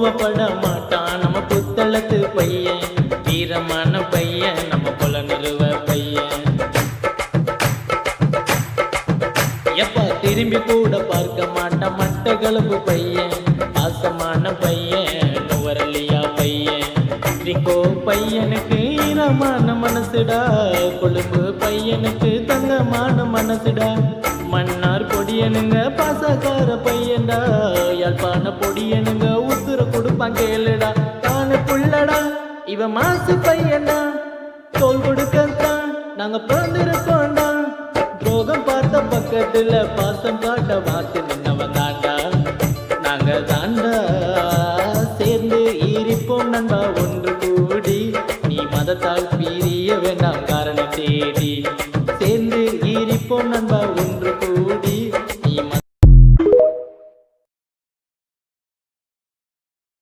கோவப்பட மாட்டான் நம்ம புத்தளத்து பையன், வீரமான பையன் நம்ம கொல நிறுவ பையன். எப்ப திரும்பி கூட பார்க்க மாட்டான் மட்டக்களப்பு பையன், பாசமான பையன் நுவரலியா பையன். ரிங்கோ பையனுக்கு ஈரமான மனசுடா, கொழும்பு பையனுக்கு தங்கமான மனசுடா. மன்னார் பொடியனுங்க பாசக்கார பையன்டா, யாழ்ப்பாண பொடியனுங்க உசுர கொடுப்பான் கேளுடா. தானு புள்ளடா இவன் மாசு பையன்டா, தோல் கொடுக்கத்தான் நாங்க பிறந்திருக்கோண்டா. துரோகம் பார்த்த பக்கத்துல பாசம் காட்ட வாத்து நின்னவன்